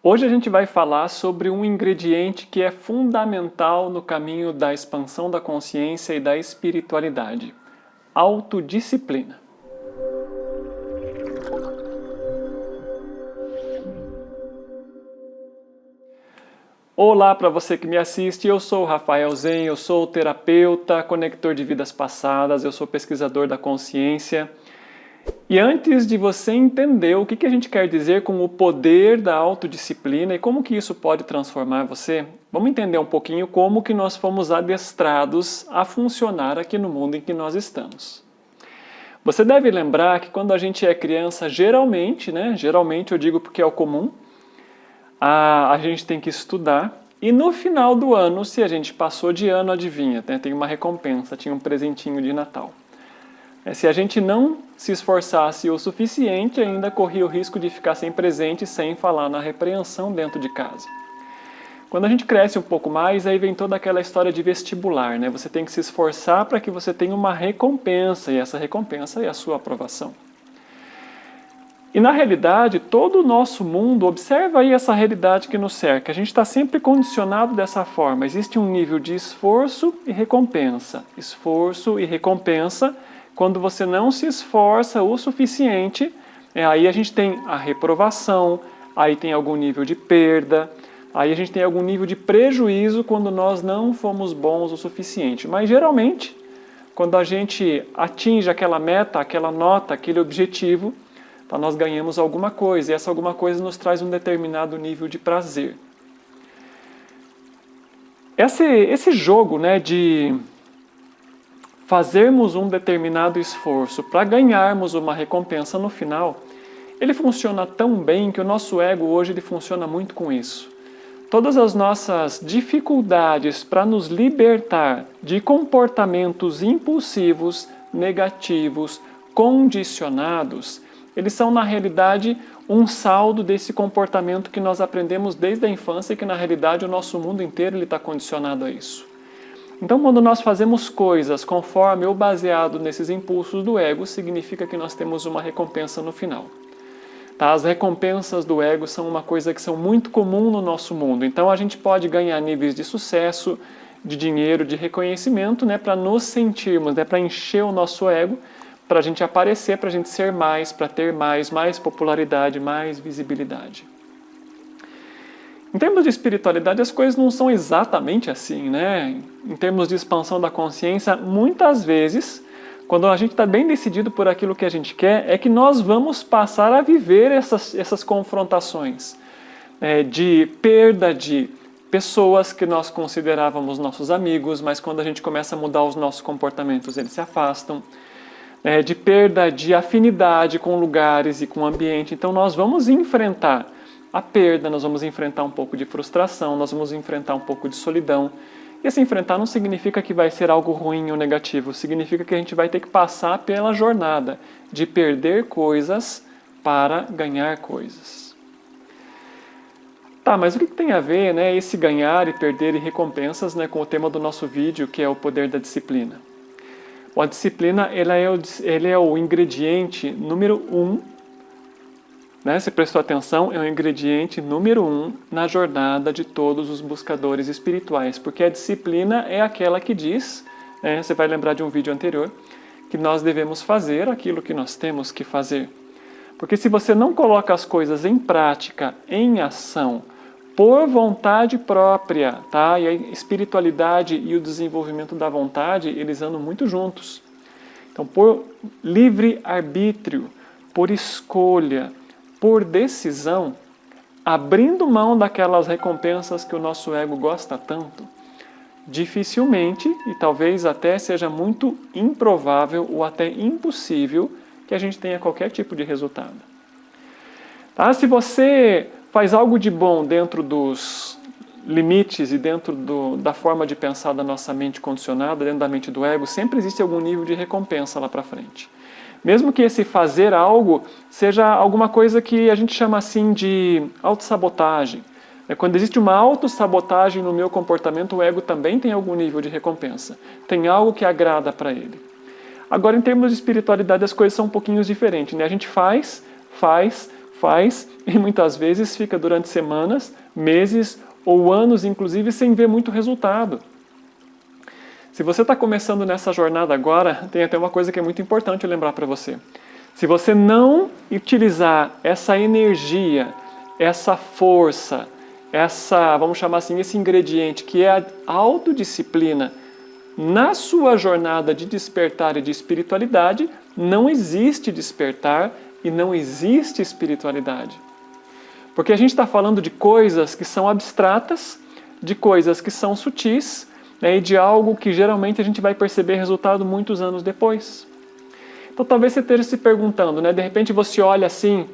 Hoje a gente vai falar sobre um ingrediente que é fundamental no caminho da expansão da consciência e da espiritualidade: autodisciplina. Olá para você que me assiste, eu sou o Rafael Zen, eu sou terapeuta, conector de vidas passadas, eu sou pesquisador da consciência. E antes de você entender o que a gente quer dizer com o poder da autodisciplina e como que isso pode transformar você, vamos entender um pouquinho como que nós fomos adestrados a funcionar aqui no mundo em que nós estamos. Você deve lembrar que quando a gente é criança, geralmente eu digo porque é o comum, a gente tem que estudar e no final do ano, se a gente passou de ano, adivinha, tem uma recompensa, tinha um presentinho de Natal. Se a gente não se esforçasse o suficiente, ainda corria o risco de ficar sem presente, sem falar na repreensão dentro de casa. Quando a gente cresce um pouco mais, aí vem toda aquela história de vestibular, né? Você tem que se esforçar para que você tenha uma recompensa, e essa recompensa é a sua aprovação. E na realidade, todo o nosso mundo, observa aí essa realidade que nos cerca, a gente está sempre condicionado dessa forma, existe um nível de esforço e recompensa. Esforço e recompensa. Quando você não se esforça o suficiente, aí a gente tem a reprovação, aí tem algum nível de perda, aí a gente tem algum nível de prejuízo quando nós não fomos bons o suficiente. Mas geralmente, quando a gente atinge aquela meta, aquela nota, aquele objetivo, então nós ganhamos alguma coisa, e essa alguma coisa nos traz um determinado nível de prazer. Esse jogo, de fazermos um determinado esforço para ganharmos uma recompensa no final, ele funciona tão bem que o nosso ego hoje ele funciona muito com isso. Todas as nossas dificuldades para nos libertar de comportamentos impulsivos, negativos, condicionados, eles são na realidade um saldo desse comportamento que nós aprendemos desde a infância e que na realidade o nosso mundo inteiro está condicionado a isso. Então, quando nós fazemos coisas conforme ou baseado nesses impulsos do ego, significa que nós temos uma recompensa no final. Tá? As recompensas do ego são uma coisa que são muito comum no nosso mundo. Então, a gente pode ganhar níveis de sucesso, de dinheiro, de reconhecimento, para nos sentirmos, para encher o nosso ego, para a gente aparecer, para a gente ser mais, para ter mais popularidade, mais visibilidade. Em termos de espiritualidade, as coisas não são exatamente assim, Em termos de expansão da consciência, muitas vezes, quando a gente está bem decidido por aquilo que a gente quer, é que nós vamos passar a viver essas confrontações de perda de pessoas que nós considerávamos nossos amigos, mas quando a gente começa a mudar os nossos comportamentos, eles se afastam. De perda de afinidade com lugares e com o ambiente. Então nós vamos enfrentar a perda, nós vamos enfrentar um pouco de frustração, nós vamos enfrentar um pouco de solidão. E esse enfrentar não significa que vai ser algo ruim ou negativo, significa que a gente vai ter que passar pela jornada de perder coisas para ganhar coisas. Tá, mas o que tem a ver esse ganhar e perder e recompensas com o tema do nosso vídeo, que é o poder da disciplina? Bom, a disciplina ele é o ingrediente número 1, você prestou atenção, é o ingrediente número 1 na jornada de todos os buscadores espirituais, porque a disciplina é aquela que diz, você vai lembrar de um vídeo anterior, que nós devemos fazer aquilo que nós temos que fazer. Porque se você não coloca as coisas em prática, em ação, por vontade própria, tá? E a espiritualidade e o desenvolvimento da vontade, eles andam muito juntos. Então, por livre arbítrio, por escolha, por decisão, abrindo mão daquelas recompensas que o nosso ego gosta tanto, dificilmente, e talvez até seja muito improvável ou até impossível, que a gente tenha qualquer tipo de resultado. Tá? Se você faz algo de bom dentro dos limites e dentro da forma de pensar da nossa mente condicionada, dentro da mente do ego, sempre existe algum nível de recompensa lá para frente. Mesmo que esse fazer algo seja alguma coisa que a gente chama assim de autossabotagem. Quando existe uma autossabotagem no meu comportamento, o ego também tem algum nível de recompensa. Tem algo que agrada para ele. Agora, em termos de espiritualidade, as coisas são um pouquinho diferentes. A gente faz, faz e muitas vezes fica durante semanas, meses ou anos, inclusive, sem ver muito resultado. Se você está começando nessa jornada agora, tem até uma coisa que é muito importante lembrar para você. Se você não utilizar essa energia, essa força, vamos chamar assim, esse ingrediente que é a autodisciplina na sua jornada de despertar e de espiritualidade, não existe despertar e não existe espiritualidade. Porque a gente está falando de coisas que são abstratas, de coisas que são sutis, né, e de algo que geralmente a gente vai perceber resultado muitos anos depois. Então talvez você esteja se perguntando, né, de repente você olha assim,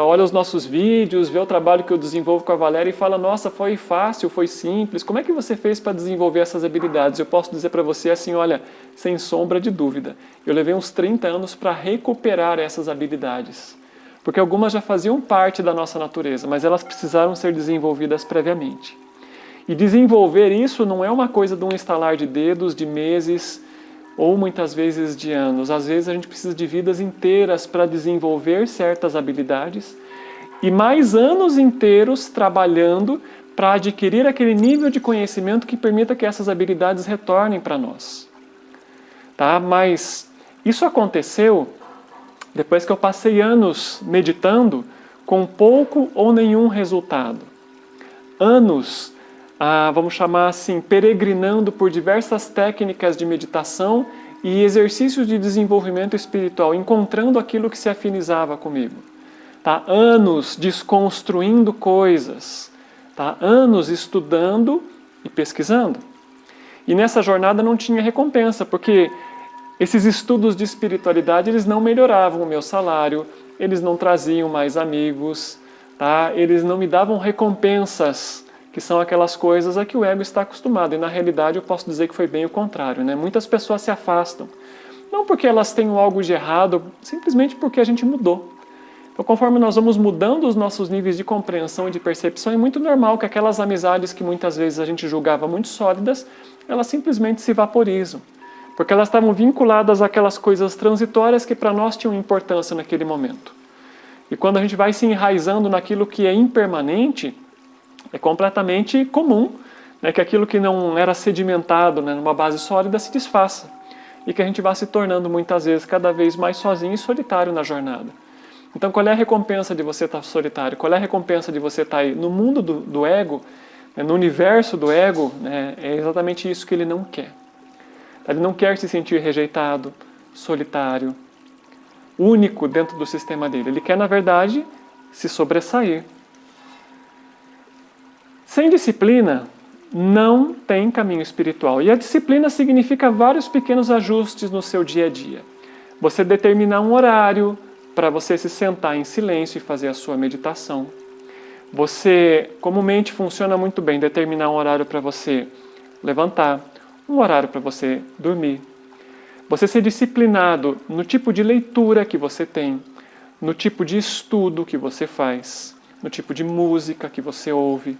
olha os nossos vídeos, vê o trabalho que eu desenvolvo com a Valéria e fala, nossa, foi fácil, foi simples, como é que você fez para desenvolver essas habilidades? Eu posso dizer para você assim, olha, sem sombra de dúvida, eu levei uns 30 anos para recuperar essas habilidades, porque algumas já faziam parte da nossa natureza, mas elas precisaram ser desenvolvidas previamente. E desenvolver isso não é uma coisa de um estalar de dedos, de meses, ou muitas vezes de anos. Às vezes a gente precisa de vidas inteiras para desenvolver certas habilidades e mais anos inteiros trabalhando para adquirir aquele nível de conhecimento que permita que essas habilidades retornem para nós. Tá? Mas isso aconteceu depois que eu passei anos meditando com pouco ou nenhum resultado. Anos, vamos chamar assim, peregrinando por diversas técnicas de meditação e exercícios de desenvolvimento espiritual, encontrando aquilo que se afinizava comigo. Tá? Anos desconstruindo coisas, tá? Anos estudando e pesquisando. E nessa jornada não tinha recompensa, porque esses estudos de espiritualidade eles não melhoravam o meu salário, eles não traziam mais amigos, tá? Eles não me davam recompensas, que são aquelas coisas a que o ego está acostumado. E na realidade eu posso dizer que foi bem o contrário, né? Muitas pessoas se afastam, não porque elas tenham algo de errado, simplesmente porque a gente mudou. Então conforme nós vamos mudando os nossos níveis de compreensão e de percepção, é muito normal que aquelas amizades que muitas vezes a gente julgava muito sólidas, elas simplesmente se vaporizam. Porque elas estavam vinculadas àquelas coisas transitórias que para nós tinham importância naquele momento. E quando a gente vai se enraizando naquilo que é impermanente, é completamente comum, né, que aquilo que não era sedimentado, né, numa base sólida se desfaça. E que a gente vá se tornando muitas vezes cada vez mais sozinho e solitário na jornada. Então qual é a recompensa de você estar solitário? Qual é a recompensa de você estar aí no mundo do ego, né, no universo do ego? Né, é exatamente isso que ele não quer. Ele não quer se sentir rejeitado, solitário, único dentro do sistema dele. Ele quer, na verdade, se sobressair. Sem disciplina, não tem caminho espiritual. E a disciplina significa vários pequenos ajustes no seu dia a dia. Você determinar um horário para você se sentar em silêncio e fazer a sua meditação. Você, comumente, funciona muito bem determinar um horário para você levantar, um horário para você dormir. Você ser disciplinado no tipo de leitura que você tem, no tipo de estudo que você faz, no tipo de música que você ouve.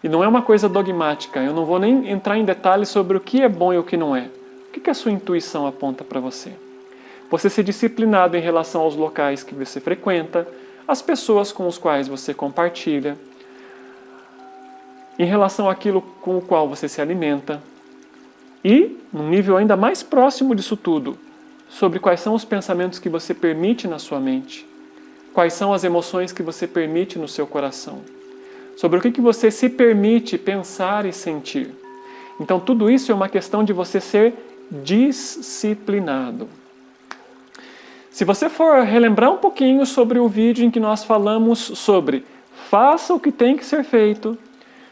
E não é uma coisa dogmática, eu não vou nem entrar em detalhes sobre o que é bom e o que não é. O que a sua intuição aponta para você? Você ser disciplinado em relação aos locais que você frequenta, as pessoas com as quais você compartilha, em relação àquilo com o qual você se alimenta. E, num nível ainda mais próximo disso tudo, sobre quais são os pensamentos que você permite na sua mente, quais são as emoções que você permite no seu coração, sobre o que você se permite pensar e sentir. Então tudo isso é uma questão de você ser disciplinado. Se você for relembrar um pouquinho sobre o vídeo em que nós falamos sobre faça o que tem que ser feito,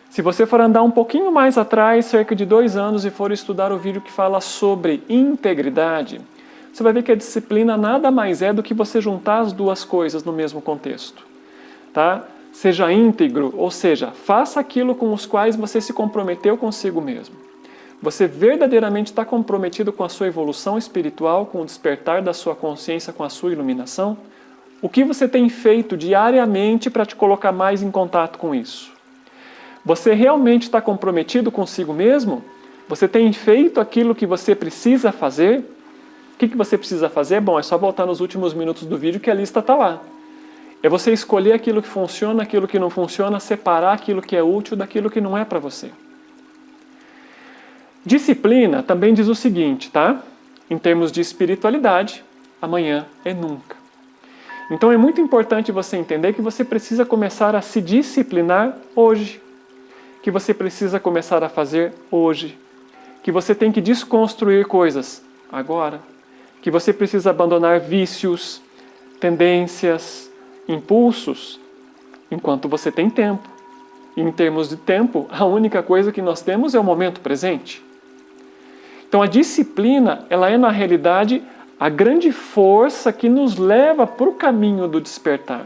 se você for andar um pouquinho mais atrás, cerca de 2 anos, e for estudar o vídeo que fala sobre integridade, você vai ver que a disciplina nada mais é do que você juntar as duas coisas no mesmo contexto. Tá? Seja íntegro, ou seja, faça aquilo com os quais você se comprometeu consigo mesmo. Você verdadeiramente está comprometido com a sua evolução espiritual, com o despertar da sua consciência, com a sua iluminação? O que você tem feito diariamente para te colocar mais em contato com isso? Você realmente está comprometido consigo mesmo? Você tem feito aquilo que você precisa fazer? O que você precisa fazer? Bom, é só voltar nos últimos minutos do vídeo que a lista está lá. É você escolher aquilo que funciona, aquilo que não funciona, separar aquilo que é útil daquilo que não é para você. Disciplina também diz o seguinte, tá? Em termos de espiritualidade, amanhã é nunca. Então é muito importante você entender que você precisa começar a se disciplinar hoje. Que você precisa começar a fazer hoje. Que você tem que desconstruir coisas agora. Que você precisa abandonar vícios, tendências, impulsos, enquanto você tem tempo. E em termos de tempo, a única coisa que nós temos é o momento presente. Então a disciplina, ela é na realidade a grande força que nos leva para o caminho do despertar.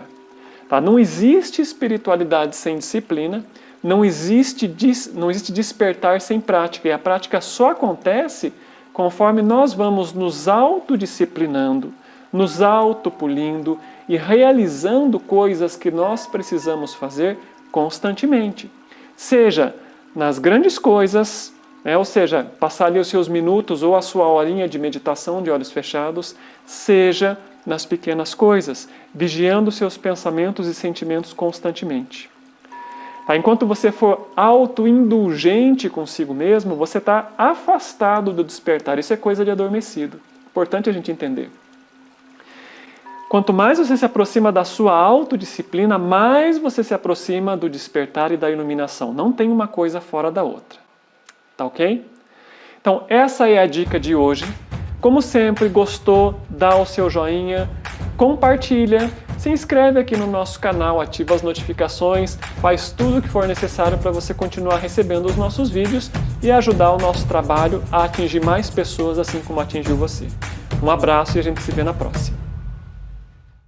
Tá? Não existe espiritualidade sem disciplina, não existe despertar sem prática. E a prática só acontece conforme nós vamos nos autodisciplinando, nos autopolindo e realizando coisas que nós precisamos fazer constantemente. Seja nas grandes coisas, ou seja, passar ali os seus minutos ou a sua horinha de meditação de olhos fechados, seja nas pequenas coisas, vigiando seus pensamentos e sentimentos constantemente. Tá? Enquanto você for autoindulgente consigo mesmo, você está afastado do despertar. Isso é coisa de adormecido. Importante a gente entender. Quanto mais você se aproxima da sua autodisciplina, mais você se aproxima do despertar e da iluminação. Não tem uma coisa fora da outra. Tá ok? Então, essa é a dica de hoje. Como sempre, gostou? Dá o seu joinha, compartilha, se inscreve aqui no nosso canal, ativa as notificações, faz tudo o que for necessário para você continuar recebendo os nossos vídeos e ajudar o nosso trabalho a atingir mais pessoas assim como atingiu você. Um abraço e a gente se vê na próxima.